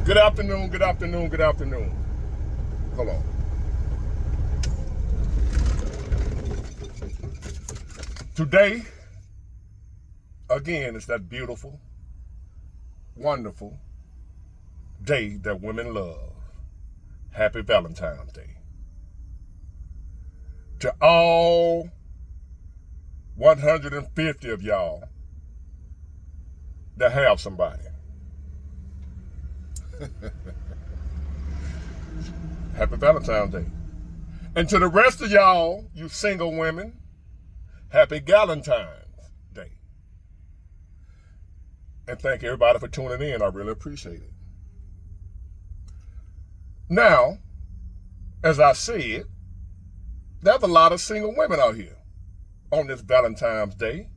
Good afternoon, good afternoon, good afternoon. Hold on. Today, again, it's that beautiful, wonderful day that women love. Happy Valentine's Day. To all 150 of y'all that have somebody. Happy Valentine's Day. And to the rest of y'all, you single women, happy Galentine's Day. And thank everybody for tuning in. I really appreciate it. Now, as I said, there's a lot of single women out here on this Valentine's Day.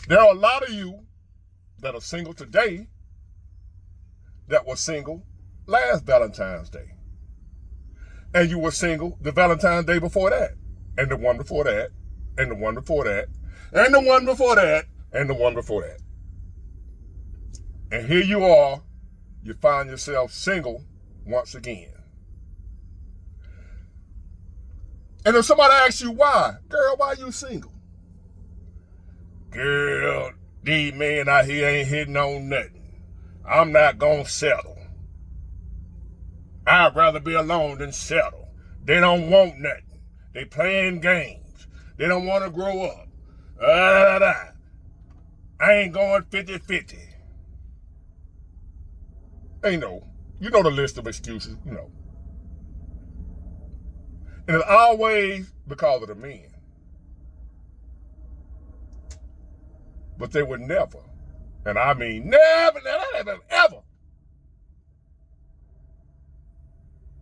There are a lot of you that are single today that were single last Valentine's Day. And you were single the Valentine's Day before that, and the one before that, and the one before that, and the one before that, and the one before that. And here you are, you find yourself single once again. And if somebody asks you why, girl, why you single? Girl, these men out here ain't hitting on nothing. I'm not gonna settle. I'd rather be alone than settle. They don't want nothing. They playing games. They don't want to grow up. I ain't going 50-50. You know the list of excuses, you know. And it's always because of the men. But they would never, and I mean never, ever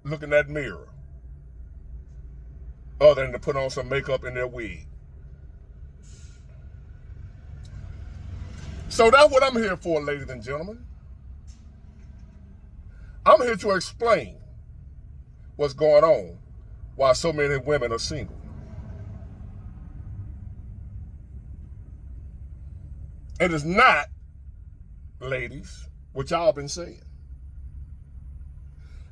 look in that mirror other than to put on some makeup in their wig. So that's what I'm here for, ladies and gentlemen. I'm here to explain what's going on, why so many women are single. It is not, ladies, what y'all been saying.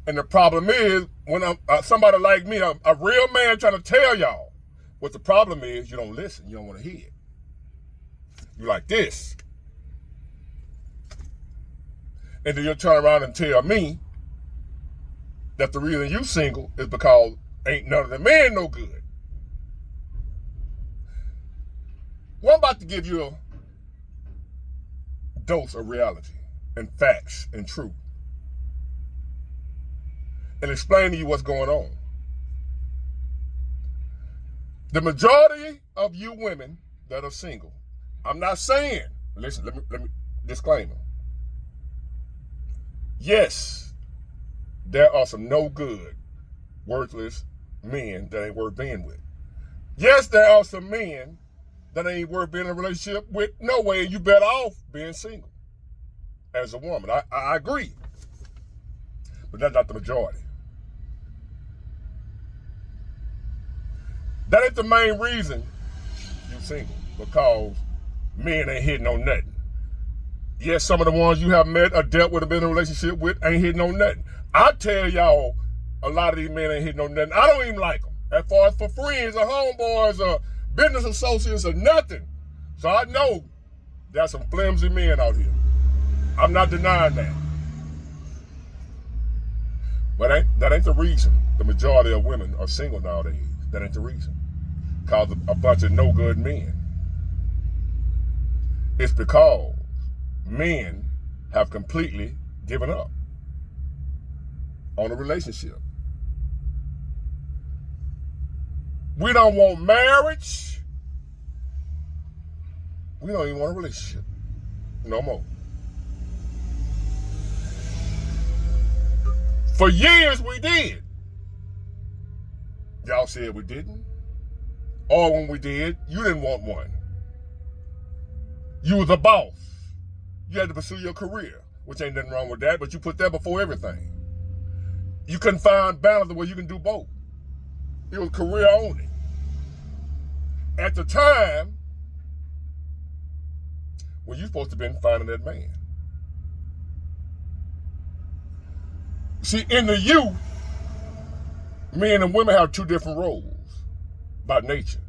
And the problem is, when somebody like me, a real man trying to tell y'all what the problem is, you don't listen. You don't want to hear it. You like this. And then you'll turn around and tell me that the reason you single is because ain't none of the men no good. Well, I'm about to give you a dose of reality and facts and truth and explain to you what's going on. The majority of you women that are single, I'm not saying, listen, let me disclaimer. Yes, there are some no good, worthless men that ain't worth being with. Yes, there are some men that ain't worth being in a relationship with. No way, you better off being single as a woman. I agree. But that's not the majority. That ain't the main reason you're single, because men ain't hitting on nothing. Yes, some of the ones you have met or dealt with or been in a relationship with ain't hitting on nothing. I tell y'all, a lot of these men ain't hitting on nothing. I don't even like them. As far as for friends or homeboys or business associates or nothing. So I know there's some flimsy men out here. I'm not denying that. But that ain't the reason the majority of women are single nowadays. That ain't the reason. Because a bunch of no good men. It's because men have completely given up on a relationship. We don't want marriage. We don't even want a relationship. No more. For years we did. Y'all said we didn't. Or when we did, you didn't want one. You was a boss. You had to pursue your career, which ain't nothing wrong with that, but you put that before everything. You couldn't find balance where you can do both. It was career only. At the time, when you're supposed to have been finding that man. See, in the youth, men and women have two different roles by nature.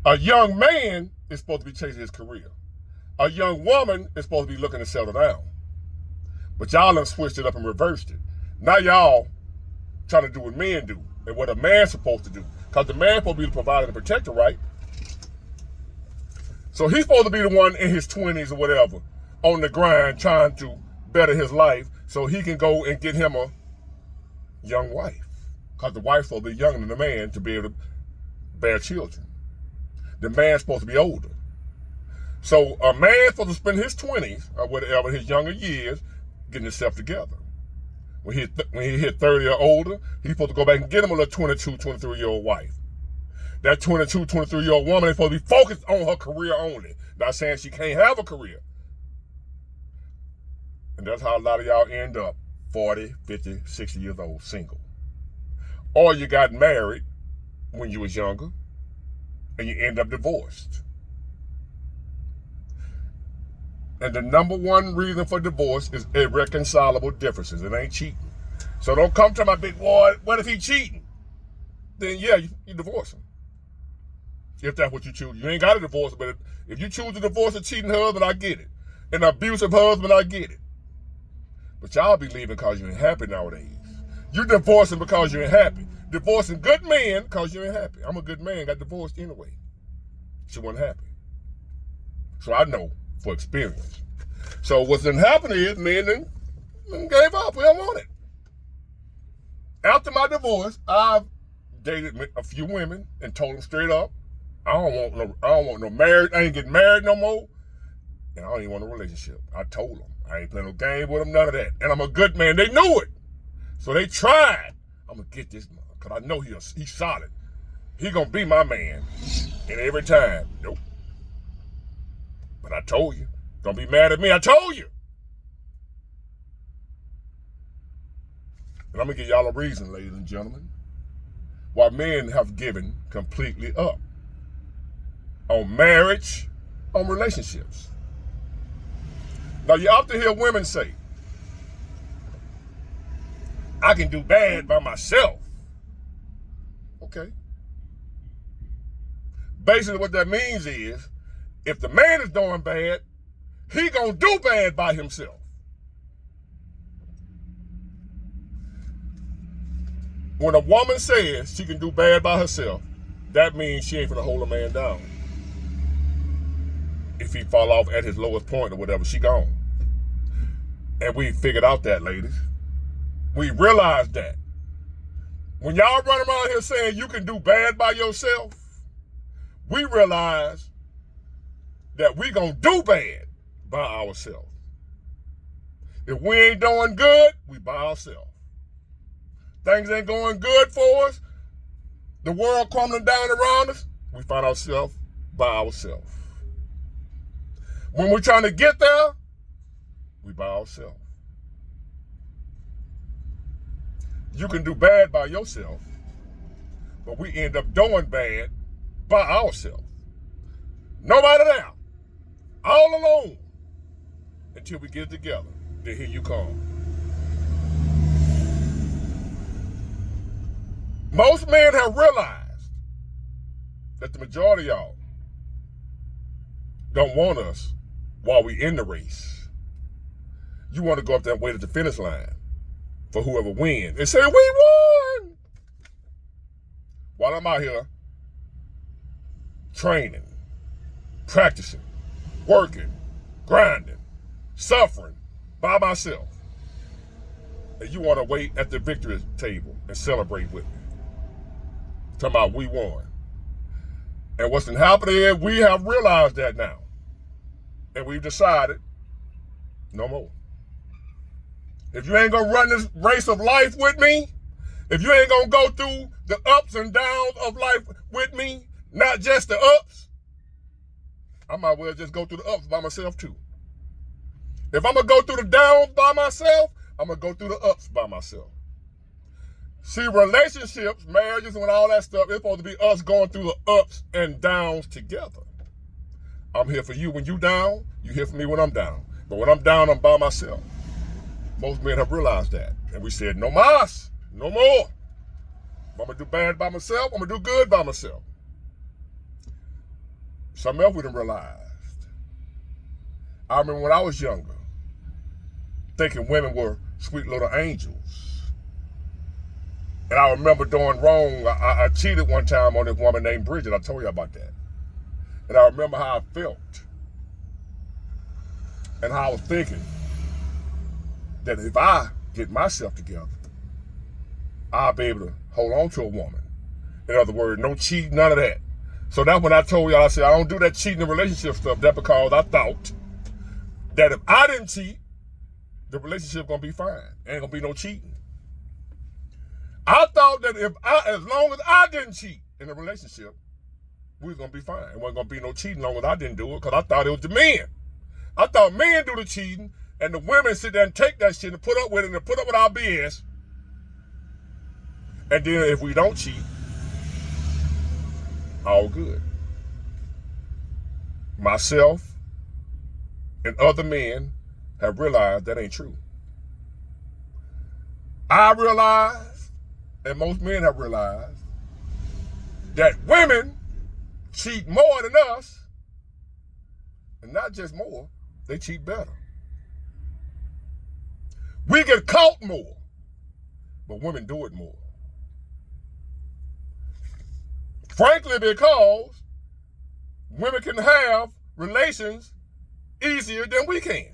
A young man is supposed to be chasing his career. A young woman is supposed to be looking to settle down. But y'all done switched it up and reversed it. Now y'all trying to do what men do and what a man's supposed to do. Because the man's supposed to be the provider and protector, right? So he's supposed to be the one in his 20s or whatever on the grind trying to better his life so he can go and get him a young wife. Because the wife's supposed to be younger than the man to be able to bear children. The man's supposed to be older. So a man's supposed to spend his 20s or whatever, his younger years, getting himself together. When he hit 30 or older, he's supposed to go back and get him a little 22, 23-year-old wife. That 22, 23-year-old woman is supposed to be focused on her career only. Not saying she can't have a career. And that's how a lot of y'all end up 40, 50, 60 years old, single. Or you got married when you was younger and you end up divorced. And the number one reason for divorce is irreconcilable differences. It ain't cheating. So don't come to my big boy, what if he cheating? Then yeah, you divorce him. If that's what you choose. You ain't got to divorce him, but if you choose to divorce a cheating husband, I get it. An abusive husband, I get it. But y'all be leaving because you ain't happy nowadays. You divorcing because you ain't happy. Divorcing good men because you ain't happy. I'm a good man, got divorced anyway. She wasn't happy. So I know for experience. So what's been happening is men then gave up. We don't want it. After my divorce, I've dated a few women and told them straight up, I don't want no marriage. I ain't getting married no more. And I don't even want a relationship. I told them. I ain't playing no game with them, none of that. And I'm a good man. They knew it. So they tried. I'm going to get this man because I know he's solid. He going to be my man. And every time, nope. But I told you. Don't be mad at me. I told you. And I'm going to give y'all a reason, ladies and gentlemen, why men have given completely up on marriage, on relationships. Now, you often hear women say, I can do bad by myself. Okay. Basically what that means is, if the man is doing bad, he gonna do bad by himself. When a woman says she can do bad by herself, that means she ain't gonna hold a man down. If he fall off at his lowest point or whatever, she gone. And we figured out that, ladies. We realized that. When y'all run around here saying you can do bad by yourself, we realize that we gonna do bad by ourselves. If we ain't doing good, we by ourselves. Things ain't going good for us, the world crumbling down around us, we find ourselves by ourselves. When we're trying to get there, we by ourselves. You can do bad by yourself, but we end up doing bad by ourselves. Nobody there. All alone. Until we get it together. Then here you come. Most men have realized that the majority of y'all don't want us while we in the race. You want to go up there and wait at the finish line for whoever wins and say, we won! While I'm out here training, practicing, working, grinding, suffering by myself. And you want to wait at the victory table and celebrate with me. Talking about we won. And what's been happening is we have realized that now. And we've decided no more. If you ain't gonna run this race of life with me, if you ain't gonna go through the ups and downs of life with me, not just the ups, I might well just go through the ups by myself too. If I'm gonna go through the downs by myself, I'm gonna go through the ups by myself. See, relationships, marriages, and all that stuff, it's supposed to be us going through the ups and downs together. I'm here for you when you down, you here for me when I'm down. But when I'm down, I'm by myself. Most men have realized that. And we said, no mas, no more. If I'm going to do bad by myself, I'm going to do good by myself. Something else we done realized. I remember when I was younger, thinking women were sweet little angels. And I remember doing wrong. I cheated one time on this woman named Bridget. I told you about that. And I remember how I felt. And how I was thinking that if I get myself together, I'll be able to hold on to a woman. In other words, no cheating, none of that. So that's when I told y'all, I said, I don't do that cheating in relationship stuff. That's because I thought that if I didn't cheat, the relationship gonna be fine. Ain't gonna be no cheating. I thought that as long as I didn't cheat in a relationship, we was gonna be fine. It wasn't gonna be no cheating as long as I didn't do it, because I thought it was the men. I thought men do the cheating, and the women sit there and take that shit and put up with it and put up with our BS. And then if we don't cheat, all good. Myself and other men have realized that ain't true. I realized, and most men have realized, that women cheat more than us, and not just more, they cheat better. We get caught more, but women do it more. Frankly, because women can have relations easier than we can.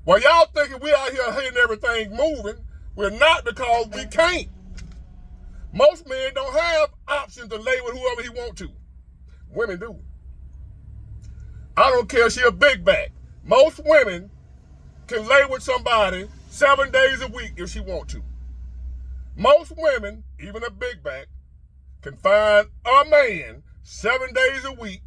While y'all thinking we out here hitting everything moving, we're not, because we can't. Most men don't have options to lay with whoever he want to. Women do. I don't care if she a big back. Most women can lay with somebody 7 days a week if she want to. Most women, even a big back, can find a man 7 days a week.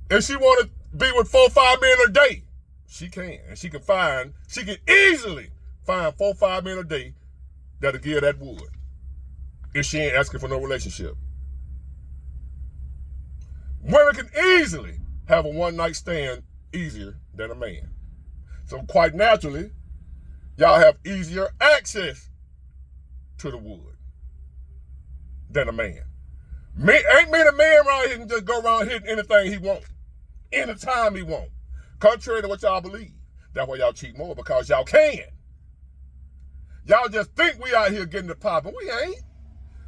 If she want to be with 4 or 5 men a day, she can. And she can easily find 4 or 5 men a day that'll give that wood, if she ain't asking for no relationship. Women can easily have a one-night stand easier than a man. So quite naturally, y'all have easier access to the wood than a man. Ain't many men around here can just go around hitting anything he wants, anytime he wants. Contrary to what y'all believe. That's why y'all cheat more, because y'all can. Y'all just think we out here getting it popping. We ain't.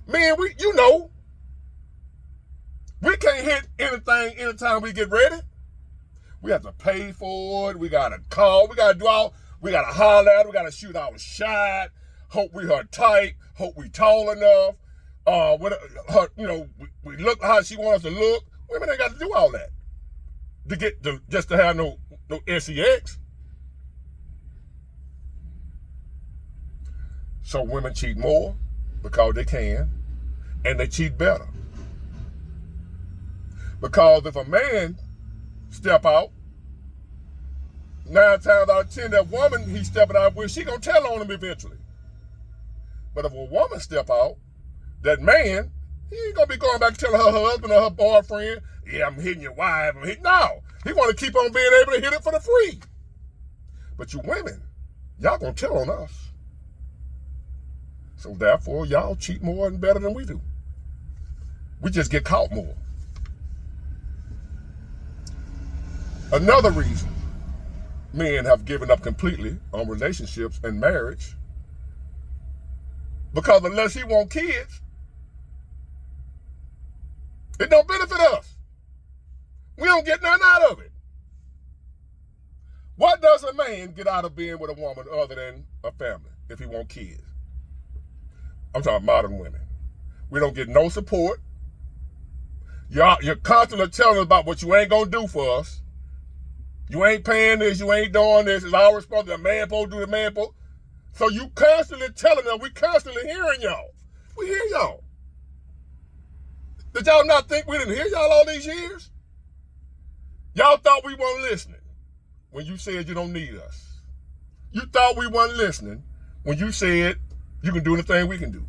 Man, we can't hit anything anytime we get ready. We have to pay for it. We gotta call. We gotta holler at it. We gotta shoot our shot. Hope we are tight. Hope we tall enough. We look how she wants us to look. Women ain't got to do all that just to have no sex. So women cheat more because they can, and they cheat better. Because if a man step out, 9 times out of 10, that woman he's stepping out with, she gonna tell on him eventually. But if a woman step out, that man, he ain't gonna be going back telling her husband or her boyfriend, yeah, I'm hitting your wife. No, he want to keep on being able to hit it for the free. But you women, y'all gonna tell on us. So therefore, y'all cheat more and better than we do. We just get caught more. Another reason men have given up completely on relationships and marriage, because unless he want kids, it don't benefit us. We don't get nothing out of it. What does a man get out of being with a woman other than a family if he want kids? I'm talking modern women. We don't get no support. You're constantly telling us about what you ain't gonna do for us. You ain't paying this, you ain't doing this. It's our responsibility. The man supposed to do the man supposed. So you constantly telling them, we constantly hearing y'all. We hear y'all. Did y'all not think we didn't hear y'all all these years? Y'all thought we weren't listening when you said you don't need us. You thought we weren't listening when you said you can do anything we can do.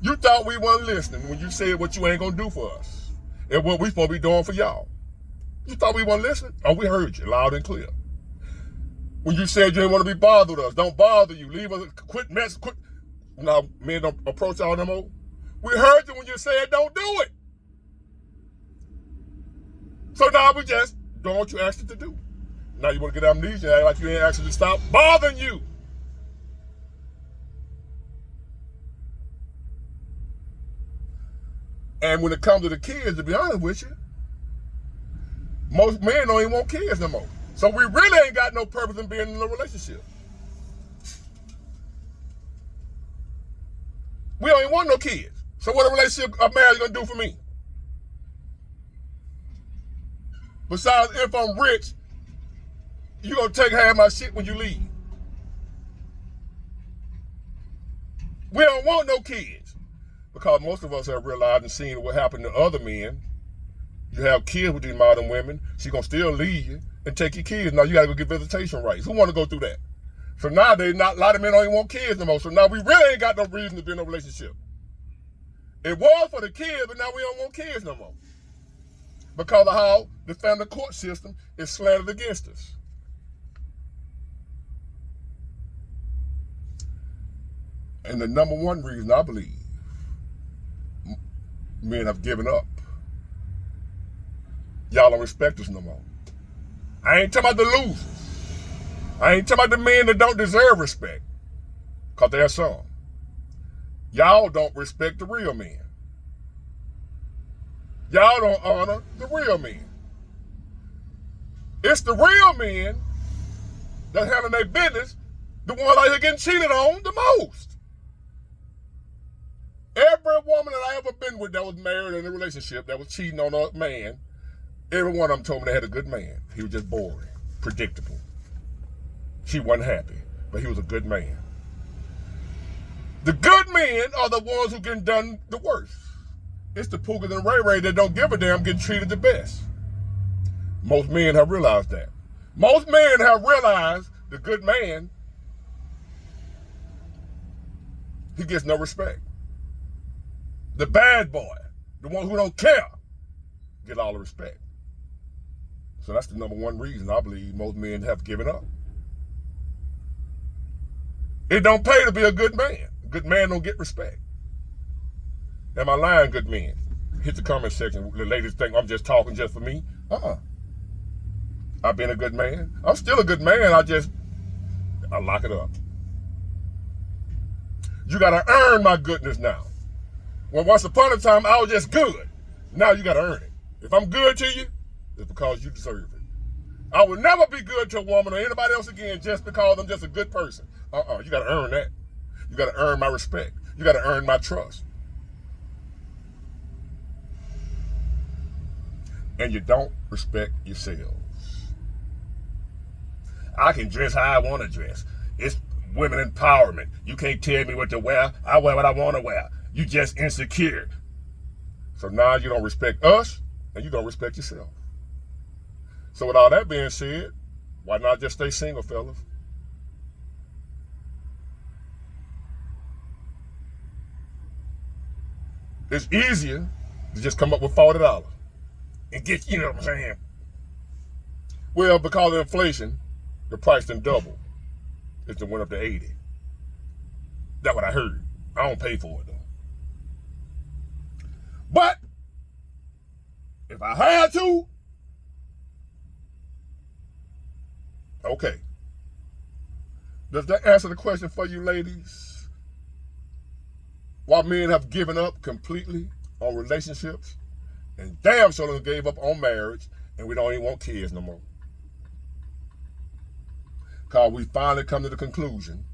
You thought we weren't listening when you said what you ain't gonna do for us and what we supposed to be doing for y'all. You thought we weren't listening? Oh, we heard you loud and clear. When you said you didn't want to be bothered with us, don't bother you. Leave us, quit mess, quit. Now, men don't approach y'all no more. We heard you when you said don't do it. So now we just doing what you asked us to do. Now you want to get amnesia and act like you ain't asked us to stop bothering you. And when it comes to the kids, to be honest with you, most men don't even want kids no more. So we really ain't got no purpose in being in a relationship. We don't even want no kids. So what a relationship, a marriage gonna do for me? Besides, if I'm rich, you gonna take half my shit when you leave. We don't want no kids. Because most of us have realized and seen what happened to other men. You have kids with these modern women, she gonna still leave you and take your kids. Now you gotta go get visitation rights. Who wanna go through that? So nowadays, a lot of men don't even want kids no more. So now we really ain't got no reason to be in a relationship. It was for the kids, but now we don't want kids no more. Because of how the family court system is slanted against us. And the number one reason I believe men have given up, y'all don't respect us no more. I ain't talking about the losers. I ain't talking about the men that don't deserve respect. Because there are some. Y'all don't respect the real men. Y'all don't honor the real men. It's the real men that handle their business, the ones out here getting cheated on the most. Every woman that I ever been with that was married in a relationship that was cheating on a man, every one of them told me they had a good man. He was just boring, predictable. She wasn't happy, but he was a good man. The good men are the ones who get done the worst. It's the Pookas and Ray Ray that don't give a damn getting treated the best. Most men have realized that. Most men have realized the good man, he gets no respect. The bad boy, the one who don't care, get all the respect. So that's the number one reason I believe most men have given up. It don't pay to be a good man. A good man don't get respect. Am I lying, good men? Hit the comment section. The ladies think I'm just talking just for me. I've been a good man. I'm still a good man. I lock it up. You gotta earn my goodness now. Well, once upon a time, I was just good. Now you gotta earn it. If I'm good to you, it's because you deserve it. I will never be good to a woman or anybody else again just because I'm just a good person. You gotta earn that. You gotta earn my respect. You gotta earn my trust. And you don't respect yourselves. I can dress how I want to dress. It's women empowerment. You can't tell me what to wear. I wear what I want to wear. You just insecure. So now you don't respect us and you don't respect yourself. So with all that being said, why not just stay single, fellas? It's easier to just come up with $40 and get, you know what I'm saying? Well, because of inflation, the price done double. It done went up to 80. That's what I heard. I don't pay for it though. But if I had to, okay. Does that answer the question for you ladies? Why men have given up completely on relationships and damn sure gave up on marriage and we don't even want kids no more? Because we finally come to the conclusion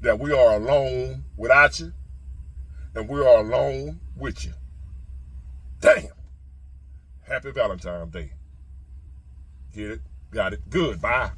that we are alone without you and we are alone with you. Damn. Happy Valentine's Day. Get it? Got it? Good. Bye.